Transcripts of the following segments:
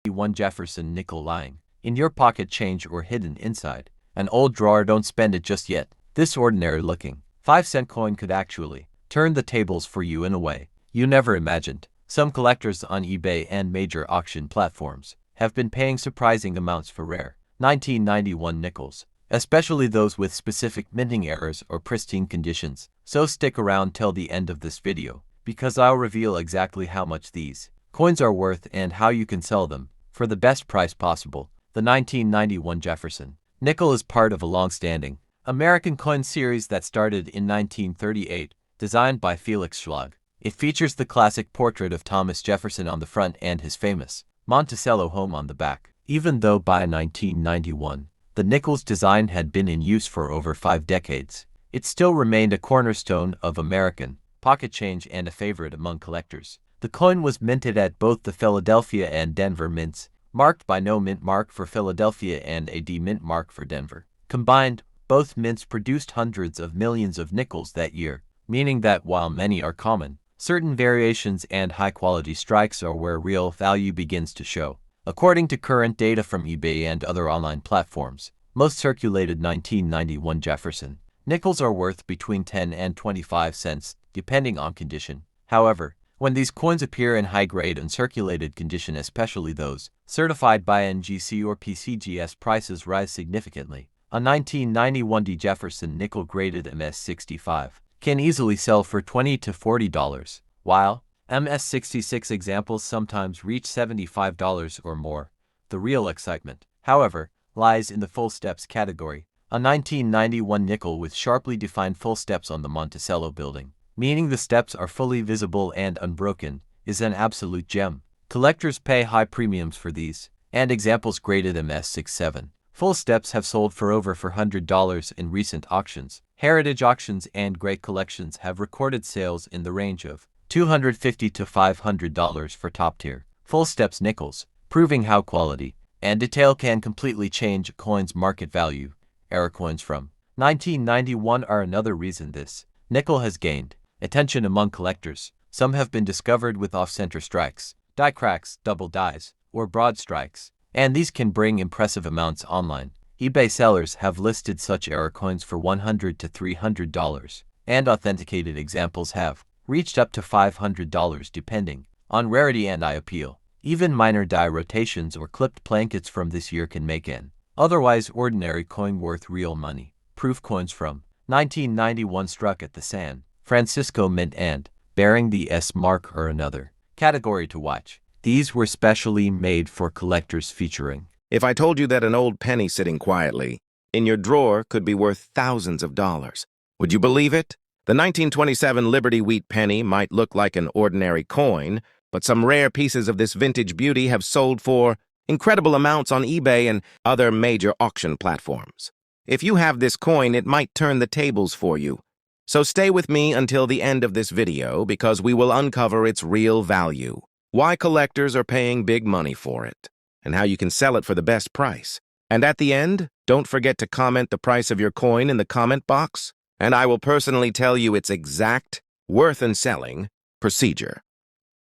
1991 Jefferson nickel lying in your pocket, change or hidden inside an old drawer. Don't spend it just yet. This ordinary looking 5-cent coin could actually turn the tables for you in a way you never imagined. Some collectors on eBay and major auction platforms have been paying surprising amounts for rare 1991 nickels, especially those with specific minting errors or pristine conditions. So stick around till the end of this video, because I'll reveal exactly how much these coins are worth and how you can sell them for the best price possible. The 1991 Jefferson nickel is part of a long-standing American coin series that started in 1938, designed by Felix Schlag. It features the classic portrait of Thomas Jefferson on the front and his famous Monticello home on the back. Even though by 1991, the nickel's design had been in use for over 5 decades, it still remained a cornerstone of American pocket change and a favorite among collectors. The coin was minted at both the Philadelphia and Denver mints, marked by no mint mark for Philadelphia and a D mint mark for Denver. Combined, both mints produced hundreds of millions of nickels that year, meaning that while many are common, certain variations and high-quality strikes are where real value begins to show. According to current data from eBay and other online platforms, most circulated 1991 Jefferson nickels are worth between 10 and 25 cents, depending on condition. However, when these coins appear in high-grade uncirculated condition, especially those certified by NGC or PCGS, prices rise significantly. A 1991 D Jefferson nickel graded MS65 can easily sell for $20 to $40, while MS66 examples sometimes reach $75 or more. The real excitement, however, lies in the full steps category. A 1991 nickel with sharply defined full steps on the Monticello building, meaning the steps are fully visible and unbroken, is an absolute gem. Collectors pay high premiums for these, and examples graded MS67 full steps have sold for over $400 in recent auctions. Heritage auctions and great collections have recorded sales in the range of $250 to $500 for top-tier full steps nickels, proving how quality and detail can completely change a coin's market value. Error coins from 1991 are another reason this nickel has gained attention among collectors. Some have been discovered with off-center strikes, die cracks, double dies, or broad strikes, and these can bring impressive amounts online. eBay sellers have listed such error coins for $100 to $300, and authenticated examples have reached up to $500 depending on rarity and eye appeal. Even minor die rotations or clipped blankets from this year can make an otherwise ordinary coin worth real money. Proof coins from 1991 struck at the San Francisco Mint and bearing the S mark are another category to watch. These were specially made for collectors, featuring. If I told you that an old penny sitting quietly in your drawer could be worth thousands of dollars, would you believe it? The 1927 Liberty Wheat penny might look like an ordinary coin, but some rare pieces of this vintage beauty have sold for incredible amounts on eBay and other major auction platforms. If you have this coin, it might turn the tables for you. So stay with me until the end of this video, because we will uncover its real value, why collectors are paying big money for it, and how you can sell it for the best price. And at the end, don't forget to comment the price of your coin in the comment box, and I will personally tell you its exact worth and selling procedure.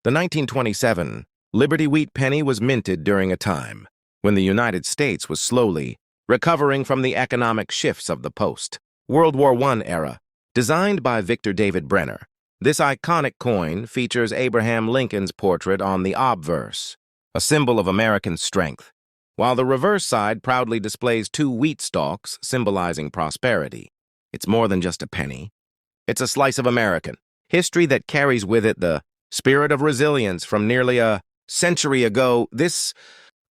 The 1927 Liberty Wheat penny was minted during a time when the United States was slowly recovering from the economic shifts of the post-World War I era. Designed by Victor David Brenner, this iconic coin features Abraham Lincoln's portrait on the obverse, a symbol of American strength, while the reverse side proudly displays 2 wheat stalks symbolizing prosperity. It's more than just a penny. It's a slice of American history that carries with it the spirit of resilience from nearly a century ago. This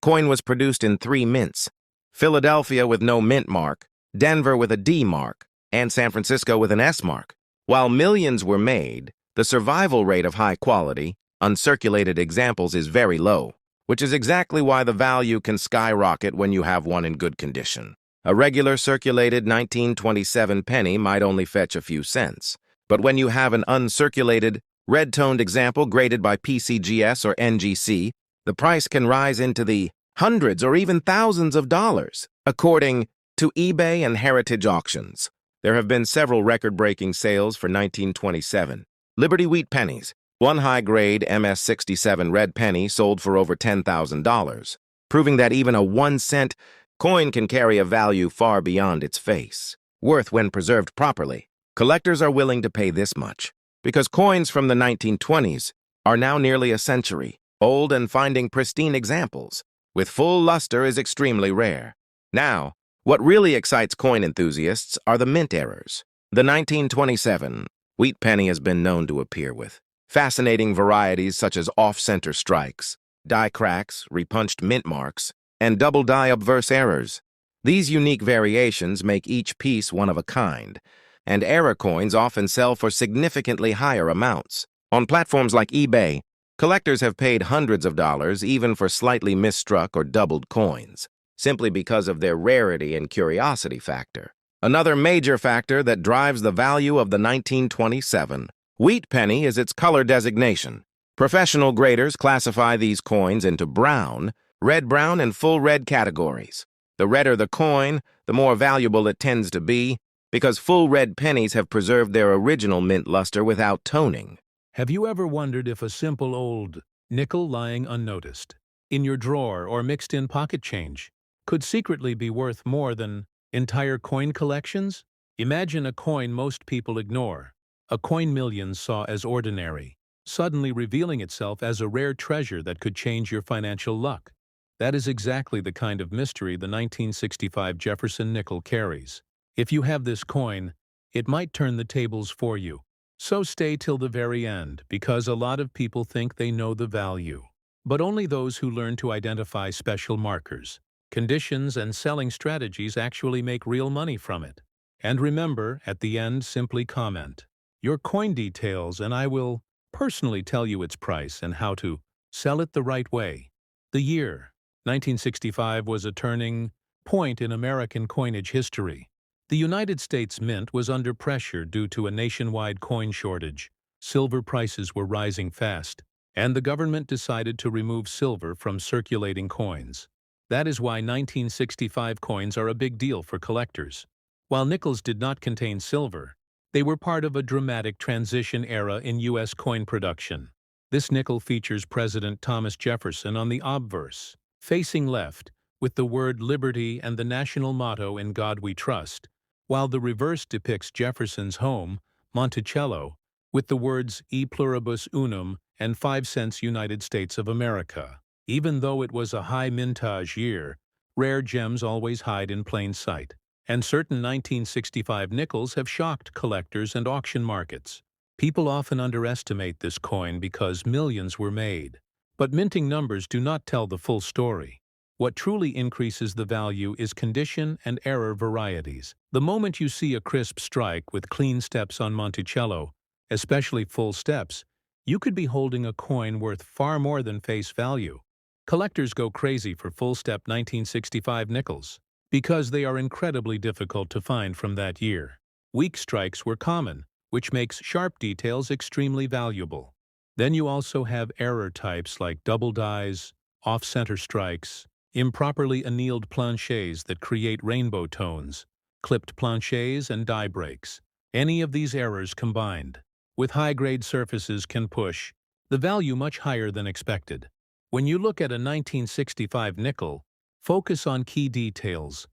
coin was produced in 3 mints: Philadelphia with no mint mark, Denver with a D mark, and San Francisco with an S mark. While millions were made, the survival rate of high-quality, uncirculated examples is very low, which is exactly why the value can skyrocket when you have one in good condition. A regular circulated 1927 penny might only fetch a few cents, but when you have an uncirculated, red-toned example graded by PCGS or NGC, the price can rise into the hundreds or even thousands of dollars, according to eBay and heritage auctions. There have been several record-breaking sales for 1927 Liberty Wheat pennies. One high-grade MS67 red penny sold for over $10,000, proving that even a 1-cent coin can carry a value far beyond its face. Worth when preserved properly. Collectors are willing to pay this much because coins from the 1920s are now nearly a century old, and finding pristine examples with full luster is extremely rare. Now, what really excites coin enthusiasts are the mint errors. The 1927 wheat penny has been known to appear with fascinating varieties such as off-center strikes, die cracks, repunched mint marks, and double die obverse errors. These unique variations make each piece one of a kind, and error coins often sell for significantly higher amounts. On platforms like eBay, collectors have paid hundreds of dollars even for slightly misstruck or doubled coins, simply because of their rarity and curiosity factor. Another major factor that drives the value of the 1927 wheat penny is its color designation. Professional graders classify these coins into brown, red-brown, and full red categories. The redder the coin, the more valuable it tends to be, because full red pennies have preserved their original mint luster without toning. Have you ever wondered if a simple old nickel lying unnoticed in your drawer or mixed in pocket change could secretly be worth more than entire coin collections? Imagine a coin most people ignore, a coin millions saw as ordinary, suddenly revealing itself as a rare treasure that could change your financial luck. That is exactly the kind of mystery the 1965 Jefferson nickel carries. If you have this coin, it might turn the tables for you. So stay till the very end, because a lot of people think they know the value. But only those who learn to identify special markers, conditions, and selling strategies actually make real money from it. And remember, at the end, simply comment your coin details and I will personally tell you its price and how to sell it the right way. The year 1965 was a turning point in American coinage history. The United States Mint was under pressure due to a nationwide coin shortage. Silver prices were rising fast, and the government decided to remove silver from circulating coins. That is why 1965 coins are a big deal for collectors. While nickels did not contain silver, they were part of a dramatic transition era in U.S. coin production. This nickel features President Thomas Jefferson on the obverse, facing left, with the word liberty and the national motto "In God We Trust," while the reverse depicts Jefferson's home, Monticello, with the words "E pluribus unum" and 5 cents United States of America. Even though it was a high mintage year, rare gems always hide in plain sight, and certain 1965 nickels have shocked collectors and auction markets. People often underestimate this coin because millions were made, but minting numbers do not tell the full story. What truly increases the value is condition and error varieties. The moment you see a crisp strike with clean steps on Monticello, especially full steps, you could be holding a coin worth far more than face value. Collectors go crazy for full-step 1965 nickels because they are incredibly difficult to find from that year. Weak strikes were common, which makes sharp details extremely valuable. Then you also have error types like double dies, off-center strikes, improperly annealed planchets that create rainbow tones, clipped planchets, and die breaks. Any of these errors combined with high-grade surfaces can push the value much higher than expected. When you look at a 1965 nickel, focus on key details: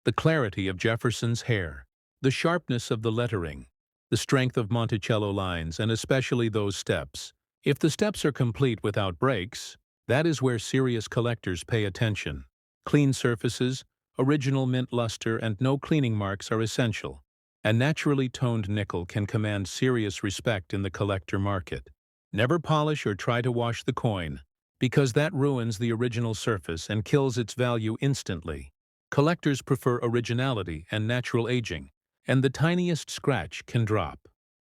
the clarity of Jefferson's hair, the sharpness of the lettering, the strength of Monticello lines, and especially those steps. If the steps are complete without breaks, that is where serious collectors pay attention. Clean surfaces, original mint luster, and no cleaning marks are essential. A naturally toned nickel can command serious respect in the collector market. Never polish or try to wash the coin, because that ruins the original surface and kills its value instantly. Collectors prefer originality and natural aging, and the tiniest scratch can drop.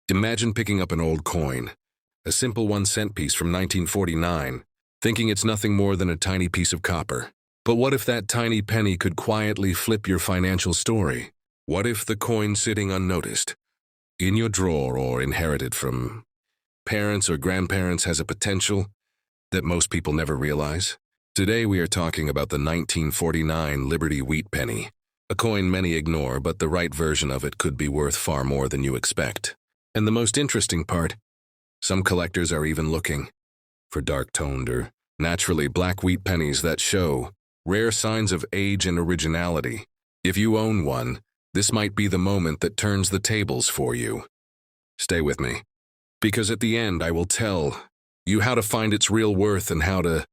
Imagine picking up an old coin, a simple 1-cent piece from 1949, thinking it's nothing more than a tiny piece of copper. But what if that tiny penny could quietly flip your financial story? What if the coin sitting unnoticed in your drawer or inherited from parents or grandparents has a potential that most people never realize? Today we are talking about the 1949 Liberty wheat penny, a coin many ignore, but the right version of it could be worth far more than you expect. And the most interesting part, some collectors are even looking for dark-toned or naturally black wheat pennies that show Rare signs of age and originality. If you own one, this might be the moment that turns the tables for you. Stay with me, because at the end I will tell you how to find its real worth and how to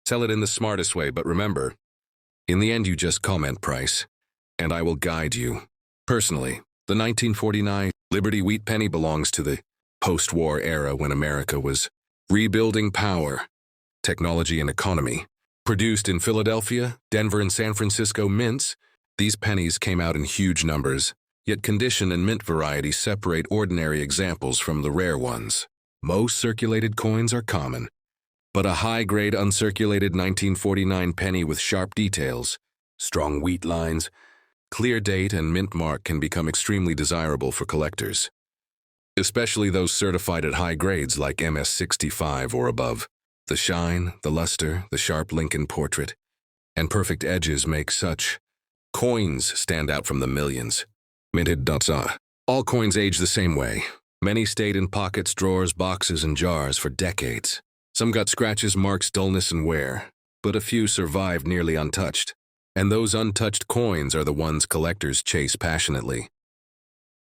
sell it in the smartest way. But remember, in the end you just comment price, and I will guide you. Personally, the 1949 Liberty Wheat penny belongs to the post-war era when America was rebuilding power, technology, and economy. Produced in Philadelphia, Denver, and San Francisco mints, these pennies came out in huge numbers, yet condition and mint varieties separate ordinary examples from the rare ones. Most circulated coins are common, but a high-grade uncirculated 1949 penny with sharp details, strong wheat lines, clear date, and mint mark can become extremely desirable for collectors, especially those certified at high grades like MS65 or above. The shine, the luster, the sharp Lincoln portrait, and perfect edges make such coins stand out from the millions. Minted. All coins age the same way. Many stayed in pockets, drawers, boxes, and jars for decades. Some got scratches, marks, dullness, and wear, but a few survived nearly untouched. And those untouched coins are the ones collectors chase passionately.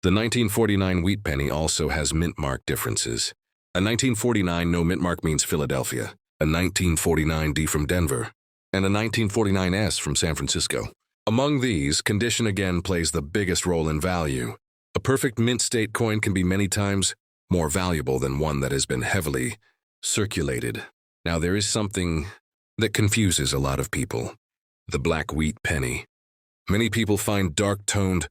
The 1949 wheat penny also has mint mark differences. A 1949 no mint mark means Philadelphia, a 1949 D from Denver, and a 1949 S from San Francisco. Among these, condition again plays the biggest role in value. A perfect mint state coin can be many times more valuable than one that has been heavily circulated. Now there is something that confuses a lot of people. The black wheat penny. Many people find dark-toned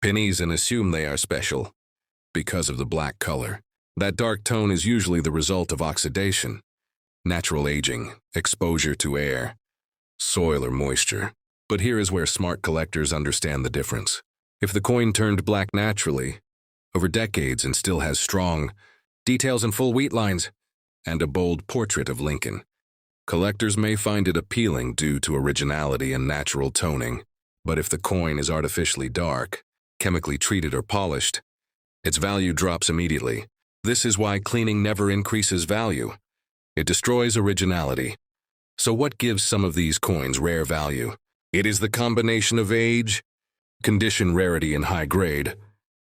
pennies and assume they are special because of the black color. That dark tone is usually the result of oxidation, natural aging, exposure to air, soil, or moisture. But here is where smart collectors understand the difference. If the coin turned black naturally, over decades, and still has strong details and full wheat lines, and a bold portrait of Lincoln, collectors may find it appealing due to originality and natural toning. But if the coin is artificially dark, chemically treated, or polished, its value drops immediately. This is why cleaning never increases value. It destroys originality. So what gives some of these coins rare value? It is the combination of age, condition, rarity, and high grade,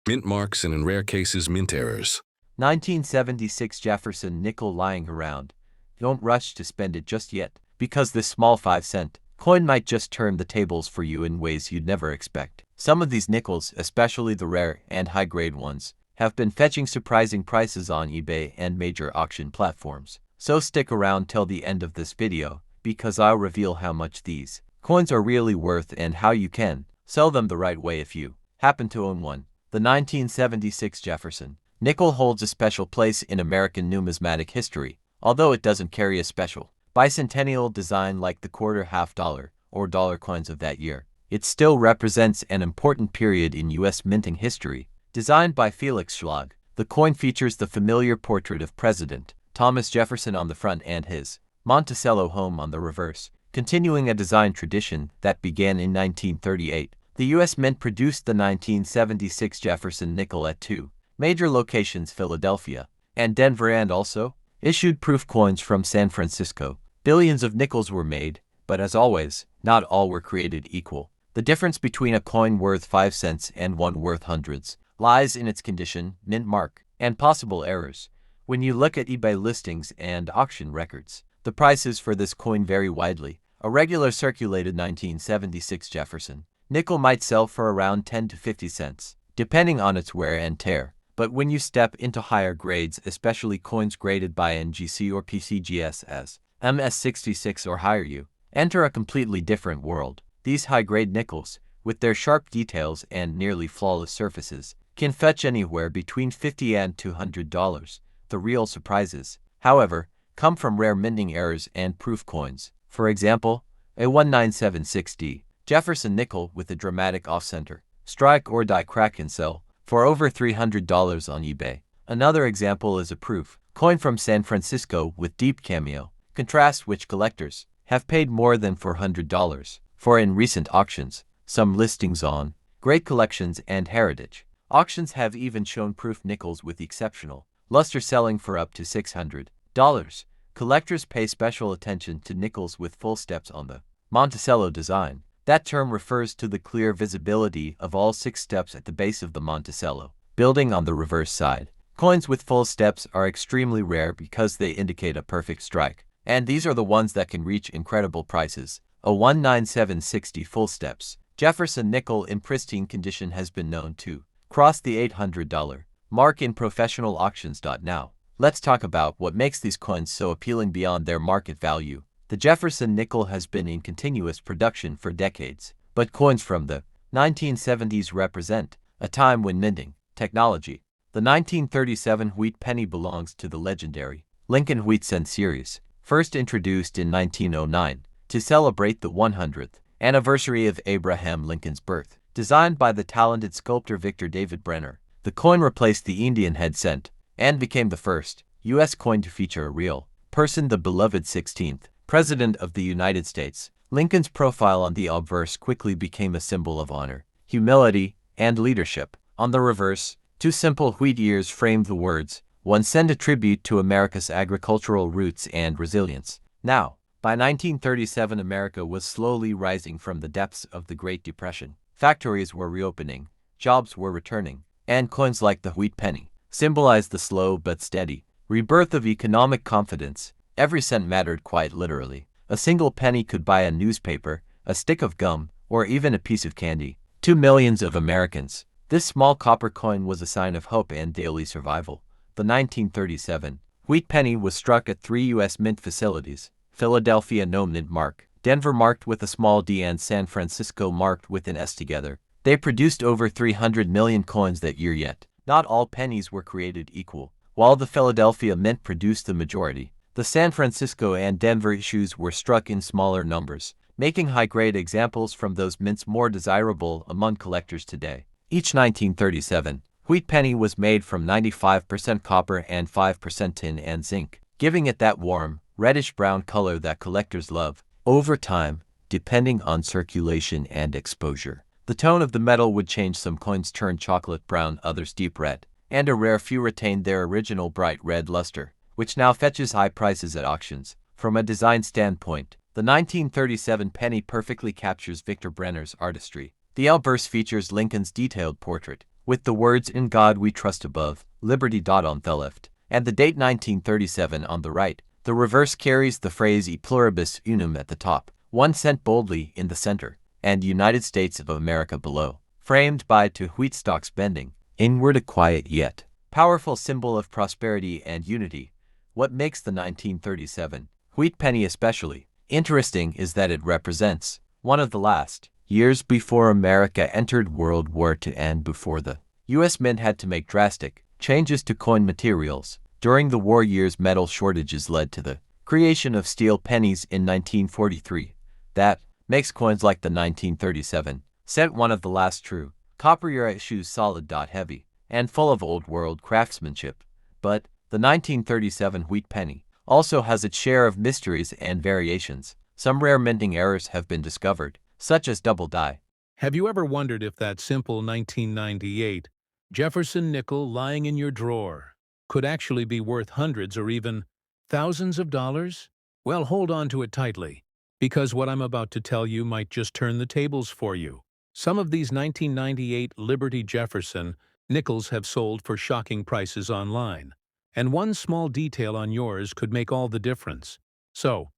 mint marks, and in rare cases, mint errors. 1976 Jefferson nickel lying around. Don't rush to spend it just yet, because this small 5-cent coin might just turn the tables for you in ways you'd never expect. Some of these nickels, especially the rare and high-grade ones, have been fetching surprising prices on eBay and major auction platforms. So stick around till the end of this video, because I'll reveal how much these coins are really worth and how you can sell them the right way if you happen to own one. The 1976 Jefferson nickel holds a special place in American numismatic history, although it doesn't carry a special bicentennial design like the quarter, half dollar, or dollar coins of that year. It still represents an important period in U.S. minting history. Designed by Felix Schlag, the coin features the familiar portrait of President Thomas Jefferson on the front and his Monticello home on the reverse, continuing a design tradition that began in 1938. The U.S. Mint produced the 1976 Jefferson nickel at two major locations, Philadelphia and Denver, and also issued proof coins from San Francisco. Billions of nickels were made, but as always, not all were created equal. The difference between a coin worth 5 cents and one worth hundreds lies in its condition, mint mark, and possible errors. When you look at eBay listings and auction records, the prices for this coin vary widely. A regular circulated 1976 Jefferson nickel might sell for around 10 to 50 cents, depending on its wear and tear. But when you step into higher grades, especially coins graded by NGC or PCGS as MS66 or higher, you enter a completely different world. These high-grade nickels, with their sharp details and nearly flawless surfaces, can fetch anywhere between $50 and $200. The real surprises, however, come from rare minting errors and proof coins. For example, a 1976D Jefferson nickel with a dramatic off-center strike or die crack can sell for over $300 on eBay. Another example is a proof coin from San Francisco with deep cameo contrast, which collectors have paid more than $400 for in recent auctions. Some listings on Great Collections and Heritage auctions have even shown proof nickels with exceptional luster selling for up to $600. Collectors pay special attention to nickels with full steps on the Monticello design. That term refers to the clear visibility of all 6 steps at the base of the Monticello. Building on the reverse side. Coins with full steps are extremely rare because they indicate a perfect strike. And these are the ones that can reach incredible prices. A 19760 full steps Jefferson nickel in pristine condition has been known to cross the $800 mark in professional auctions. Now, let's talk about what makes these coins so appealing beyond their market value. The Jefferson nickel has been in continuous production for decades, but coins from the 1970s represent a time when minting technology. The 1937 wheat penny belongs to the legendary Lincoln Wheat Cent series, first introduced in 1909 to celebrate the 100th anniversary of Abraham Lincoln's birth. Designed by the talented sculptor Victor David Brenner, the coin replaced the Indian head cent and became the first U.S. coin to feature a real person, the beloved 16th President of the United States. Lincoln's profile on the obverse quickly became a symbol of honor, humility, and leadership. On the reverse, 2 simple wheat ears framed the words, "1 cent," a tribute to America's agricultural roots and resilience. Now, by 1937, America was slowly rising from the depths of the Great Depression. Factories were reopening, jobs were returning, and coins like the wheat penny symbolized the slow but steady rebirth of economic confidence. Every cent mattered, quite literally. A single penny could buy a newspaper, a stick of gum, or even a piece of candy to millions of Americans. This small copper coin was a sign of hope and daily survival. The 1937 wheat penny was struck at 3 U.S. mint facilities: Philadelphia, no mint mark; Denver, marked with a small d; and San Francisco, marked with an S together. They produced over 300 million coins that year. Yet, not all pennies were created equal. While the Philadelphia mint produced the majority, the San Francisco and Denver issues were struck in smaller numbers, making high-grade examples from those mints more desirable among collectors today. Each 1937 wheat penny was made from 95% copper and 5% tin and zinc, giving it that warm, reddish-brown color that collectors love. Over time, depending on circulation and exposure, the tone of the metal would change. Some coins turned chocolate brown, others deep red, and a rare few retained their original bright red luster, which now fetches high prices at auctions. From a design standpoint, the 1937 penny perfectly captures Victor Brenner's artistry. The obverse features Lincoln's detailed portrait, with the words "In God We Trust" above, "Liberty" on the left, and the date 1937 on the right. The reverse carries the phrase "E pluribus unum" at the top, 1 cent boldly in the center, and "United States of America" below, framed by 2 wheat stalks bending inward, a quiet yet powerful symbol of prosperity and unity. What makes the 1937 wheat penny especially interesting is that it represents one of the last years before America entered World War II and before the U.S. Mint had to make drastic changes to coin materials. During the war years, metal shortages led to the creation of steel pennies in 1943. That makes coins like the 1937 cent one of the last true copper-era issues, solid, heavy, and full of old-world craftsmanship. But the 1937 wheat penny also has its share of mysteries and variations. Some rare minting errors have been discovered, such as double die. Have you ever wondered if that simple 1998 Jefferson nickel lying in your drawer could actually be worth hundreds or even thousands of dollars? Well, hold on to it tightly, because what I'm about to tell you might just turn the tables for you. Some of these 1998 Liberty Jefferson nickels have sold for shocking prices online, and one small detail on yours could make all the difference. So,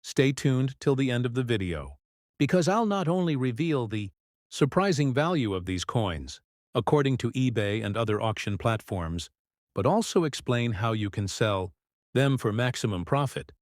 stay tuned till the end of the video, because I'll not only reveal the surprising value of these coins, according to eBay and other auction platforms, but also explain how you can sell them for maximum profit.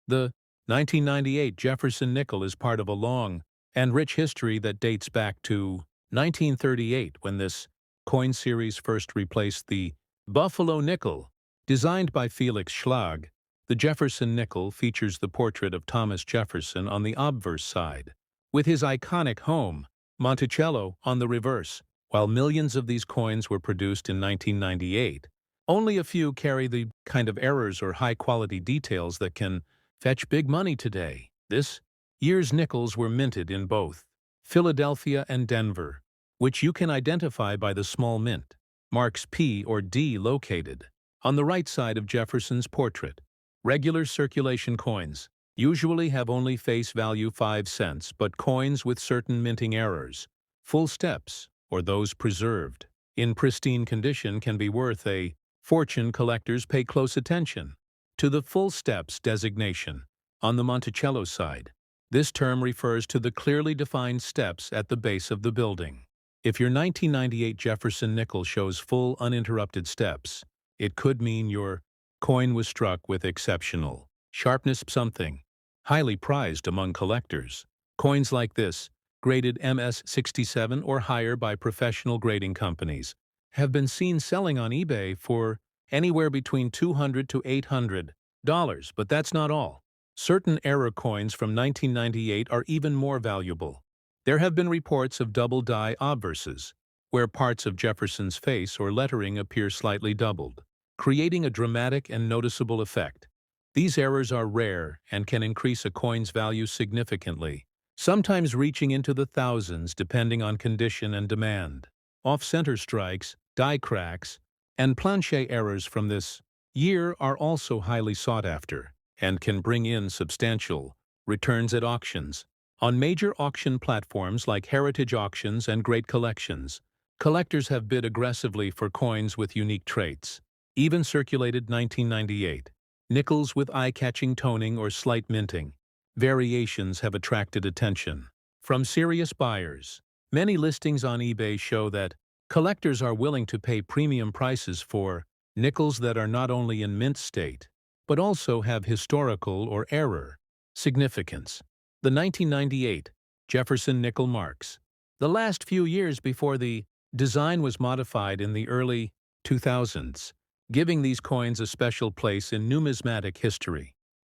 The 1998 Jefferson nickel is part of a long and rich history that dates back to 1938, when this coin series first replaced the Buffalo nickel. Designed by Felix Schlag, the Jefferson nickel features the portrait of Thomas Jefferson on the obverse side, with his iconic home, Monticello, on the reverse. While millions of these coins were produced in 1998, only a few carry the kind of errors or high-quality details that can fetch big money today. This year's nickels were minted in both Philadelphia and Denver, which you can identify by the small mint marks P or D located on the right side of Jefferson's portrait. Regular circulation coins usually have only face value 5 cents, but coins with certain minting errors, full steps, or those preserved in pristine condition can be worth a fortune. Collectors pay close attention to the full steps designation on the Monticello side. This term refers to the clearly defined steps at the base of the building. If your 1998 Jefferson nickel shows full uninterrupted steps, it could mean your coin was struck with exceptional sharpness, something highly prized among collectors. Coins like this, graded MS-67 or higher by professional grading companies, have been seen selling on eBay for anywhere between $200 to $800. But that's not all. Certain error coins from 1998 are even more valuable. There have been reports of double die obverses, where parts of Jefferson's face or lettering appear slightly doubled, creating a dramatic and noticeable effect. These errors are rare and can increase a coin's value significantly, sometimes reaching into the thousands depending on condition and demand. Off-center strikes, die cracks, and planche errors from this year are also highly sought after and can bring in substantial returns at auctions. On major auction platforms like heritage auctions and great collections, collectors have bid aggressively for coins with unique traits. Even circulated 1998 nickels with eye-catching toning or slight minting variations have attracted attention from serious buyers. Many listings on eBay show that collectors are willing to pay premium prices for nickels that are not only in mint state, but also have historical or error significance. The 1998 Jefferson nickel marks the last few years before the design was modified in the early 2000s, giving these coins a special place in numismatic history.